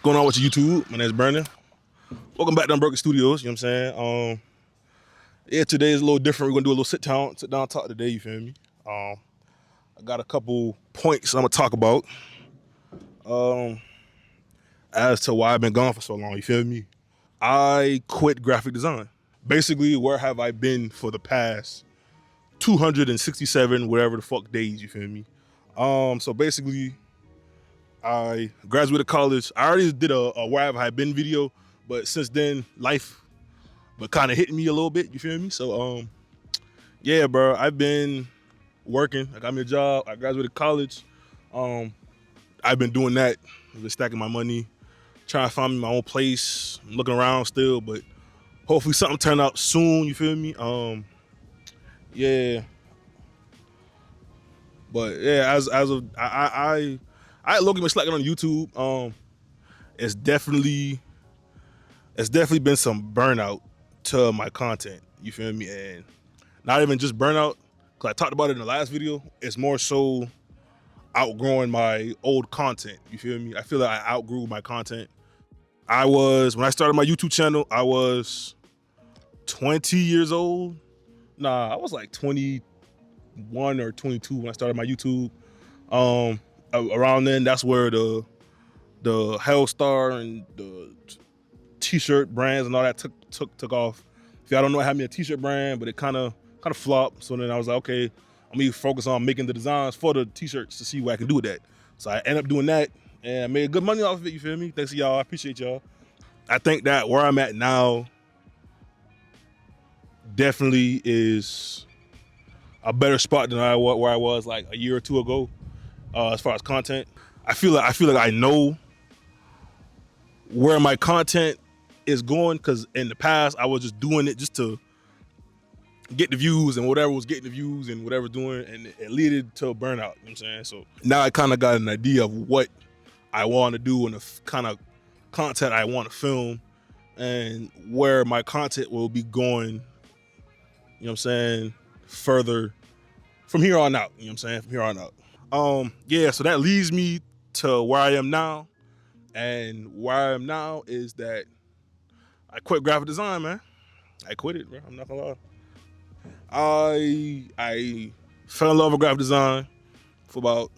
Going on with your YouTube? My name's Brandon. Welcome back to Unbroken Studios. You know what I'm saying? Yeah, today is a little different. We're gonna do a little sit down talk today. You feel me? I got a couple points I'm gonna talk about. As to why I've been gone for so long. You feel me? I quit graphic design. Basically, where have I been for the past 267 whatever the fuck days? You feel me? So basically, I graduated college. I already did a where have I been video, but since then life but kind of hitting me a little bit. You feel me? So yeah, bro. I've been working. I got me a job. I graduated college. I've been doing that. I've been stacking my money, trying to find me my own place. I'm looking around still, but hopefully something turn out soon. You feel me? Yeah. But yeah, as of I look at my slacking on YouTube. It's definitely been some burnout to my content. You feel me? And not even just burnout, because I talked about it in the last video. It's more so outgrowing my old content. You feel me? I feel like I outgrew my content. When I started my YouTube channel, I was 20 years old. Nah, I was like 21 or 22 when I started my YouTube. Around then, that's where the Hellstar and the t-shirt brands and all that took off. If y'all don't know, I had me a t-shirt brand, but it kind of flopped. So then I was like, okay, I'm gonna focus on making the designs for the t-shirts to see what I can do with that. So I ended up doing that and I made good money off of it. You feel me? Thanks to y'all. I appreciate y'all. I think that where I'm at now definitely is a better spot than where I was like a year or two ago. As far as content, I feel like I know where my content is going, because in the past I was just doing it just to get the views, and whatever was getting the views and whatever doing, and it led to a burnout. You know what I'm saying? So now I kind of got an idea of what I want to do and the kind of content I want to film and where my content will be going, you know what I'm saying, further from here on out. You know what I'm saying? From here on out. Yeah, so that leads me to where I am now. And where I am now is that I quit graphic design, man. I quit it, bro. I'm not gonna lie. I fell in love with graphic design for about,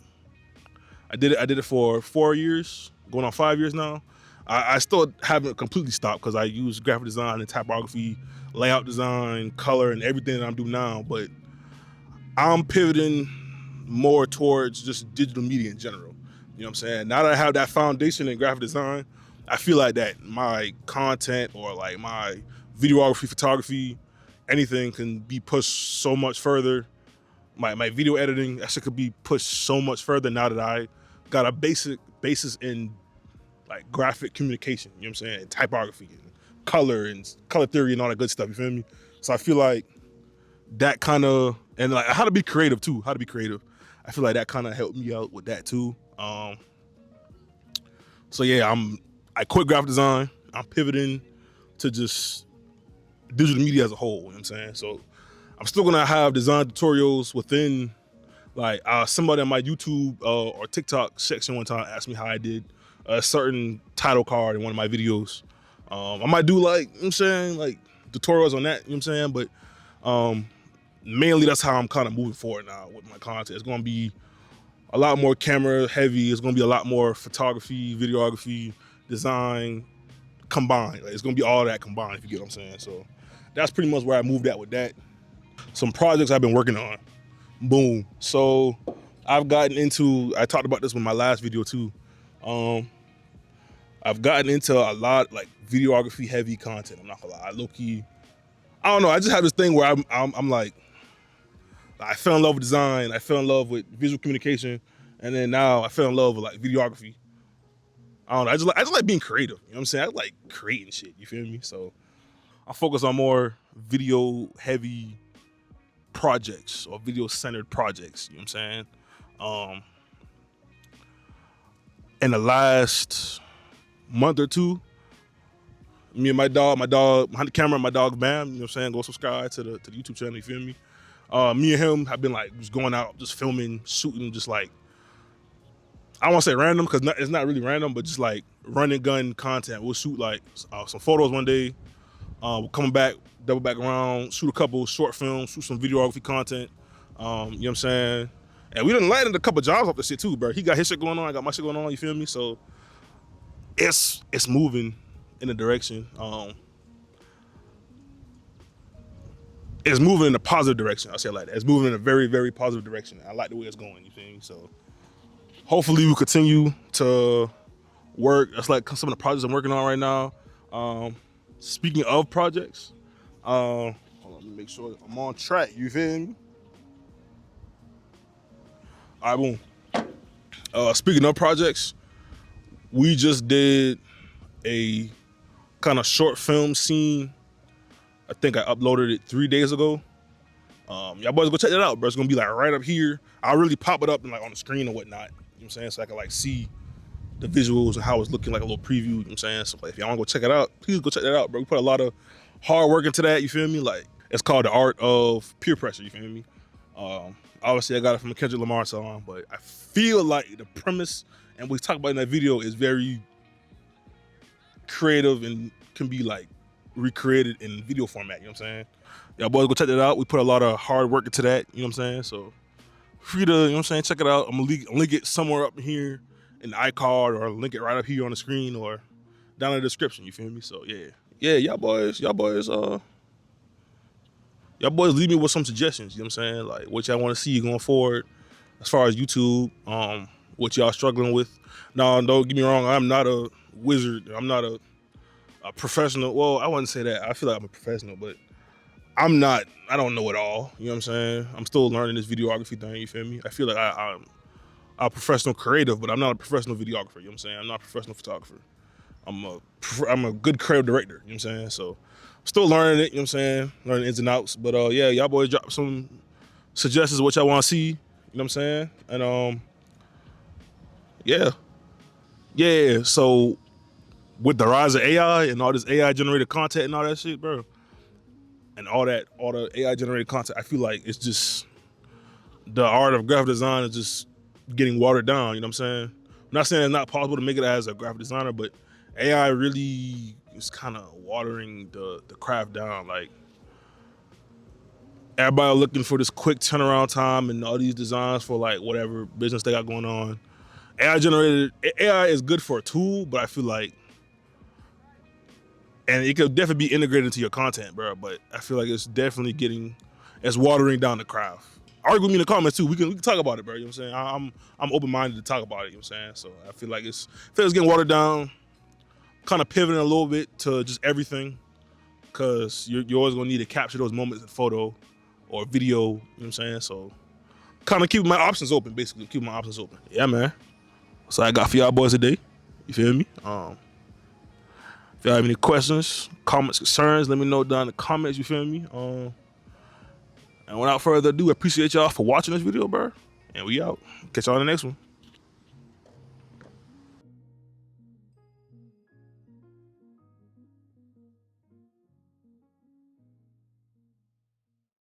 I did it for 4 years, going on 5 years now. I still haven't completely stopped because I use graphic design and typography, layout design, color, and everything that I'm doing now. But I'm pivoting more towards just digital media in general. You know what I'm saying? Now that I have that foundation in graphic design, I feel like that my content or like my videography, photography, anything can be pushed so much further. My video editing, that shit could be pushed so much further now that I got a basis in like graphic communication, you know what I'm saying? Typography and color theory and all that good stuff, you feel me? So I feel like that kind of, and like how to be creative too, I feel like that kind of helped me out with that too. So yeah, I quit graphic design. I'm pivoting to just digital media as a whole, you know what I'm saying? So I'm still gonna have design tutorials within, like somebody on my YouTube or TikTok section one time asked me how I did a certain title card in one of my videos. I might do like, you know what I'm saying, like tutorials on that, you know what I'm saying? But mainly that's how I'm kind of moving forward now with my content. It's gonna be a lot more camera heavy. It's gonna be a lot more photography, videography, design combined. Like, it's gonna be all that combined, if you get what I'm saying. So that's pretty much where I moved at with that. Some projects I've been working on. Boom. So I've gotten into, I talked about this with my last video too. I've gotten into a lot like videography heavy content. I'm not gonna lie, low key. I don't know. I just have this thing where I'm like, I fell in love with design. I fell in love with visual communication, and then now I fell in love with like videography. I don't know. I just like being creative. You know what I'm saying? I like creating shit. You feel me? So I focus on more video heavy projects or video centered projects. You know what I'm saying? In the last month or two, me and my dog behind the camera, my dog Bam, you know what I'm saying? Go subscribe to the YouTube channel, you feel me? Me and him have been like just going out, just filming, shooting, just like I won't say random because it's not really random, but just like run and gun content. We'll shoot like some photos one day. We'll come back, double back around, shoot a couple short films, shoot some videography content. You know what I'm saying? And we done landed a couple jobs off the shit too, bro. He got his shit going on, I got my shit going on. You feel me? So it's moving in a direction. It's moving in a positive direction. I'll say it like that. It's moving in a very, very positive direction. I like the way it's going. You feel me? So hopefully we continue to work. That's like some of the projects I'm working on right now. Speaking of projects, hold on, let me make sure I'm on track. You feel me? All right, boom. Speaking of projects, we just did a kind of short film scene. I think I uploaded it 3 days ago. Y'all boys go check that out, bro. It's gonna be like right up here. I'll really pop it up and like on the screen or whatnot. You know what I'm saying? So I can like see the visuals and how it's looking, like a little preview. You know what I'm saying? So like, if y'all wanna go check it out, please go check that out, bro. We put a lot of hard work into that. You feel me? Like it's called The Art of Peer Pressure. You feel me? Obviously I got it from a Kendrick Lamar song, but I feel like the premise and what we talk about in that video is very creative and can be like recreated in video format. You know what I'm saying? Y'all boys go check that out. We put a lot of hard work into that. You know what I'm saying? So free to, you know what I'm saying, check it out. I'm gonna link it somewhere up here in the iCard, or link it right up here on the screen or down in the description. You feel me? So yeah, y'all boys leave me with some suggestions. You know what I'm saying? Like what y'all want to see going forward as far as YouTube. What y'all struggling with. No, don't get me wrong. I'm not a wizard. I'm not a professional. Well, I wouldn't say that. I feel like I'm a professional, but I don't know it all. You know what I'm saying? I'm still learning this videography thing. You feel me? I feel like I'm a professional creative, but I'm not a professional videographer. You know what I'm saying? I'm not a professional photographer. I'm a good creative director. You know what I'm saying? So still learning it. You know what I'm saying? Learning ins and outs. But yeah, y'all boys drop some suggestions of what y'all want to see. You know what I'm saying? And yeah. So with the rise of AI and all this AI generated content and all that shit, bro, and all the AI generated content, I feel like it's just the art of graphic design is just getting watered down. You know what I'm saying? I'm not saying it's not possible to make it as a graphic designer, but AI really is kind of watering the craft down. Like everybody looking for this quick turnaround time and all these designs for like whatever business they got going on. AI is good for a tool, but I feel like, and it could definitely be integrated into your content, bro. But I feel like it's definitely it's watering down the craft. Argue with me in the comments too. We can talk about it, bro. You know what I'm saying? I'm open-minded to talk about it. You know what I'm saying? So I feel like it's getting watered down. Kind of pivoting a little bit to just everything, because you're always gonna need to capture those moments in photo or video. You know what I'm saying? So kind of keeping my options open, basically. Keeping my options open. Yeah, man. So I got for y'all boys today. You feel me? If y'all have any questions, comments, concerns, let me know down in the comments. You feel me? And without further ado, I appreciate y'all for watching this video, bro. And we out. Catch y'all in the next one.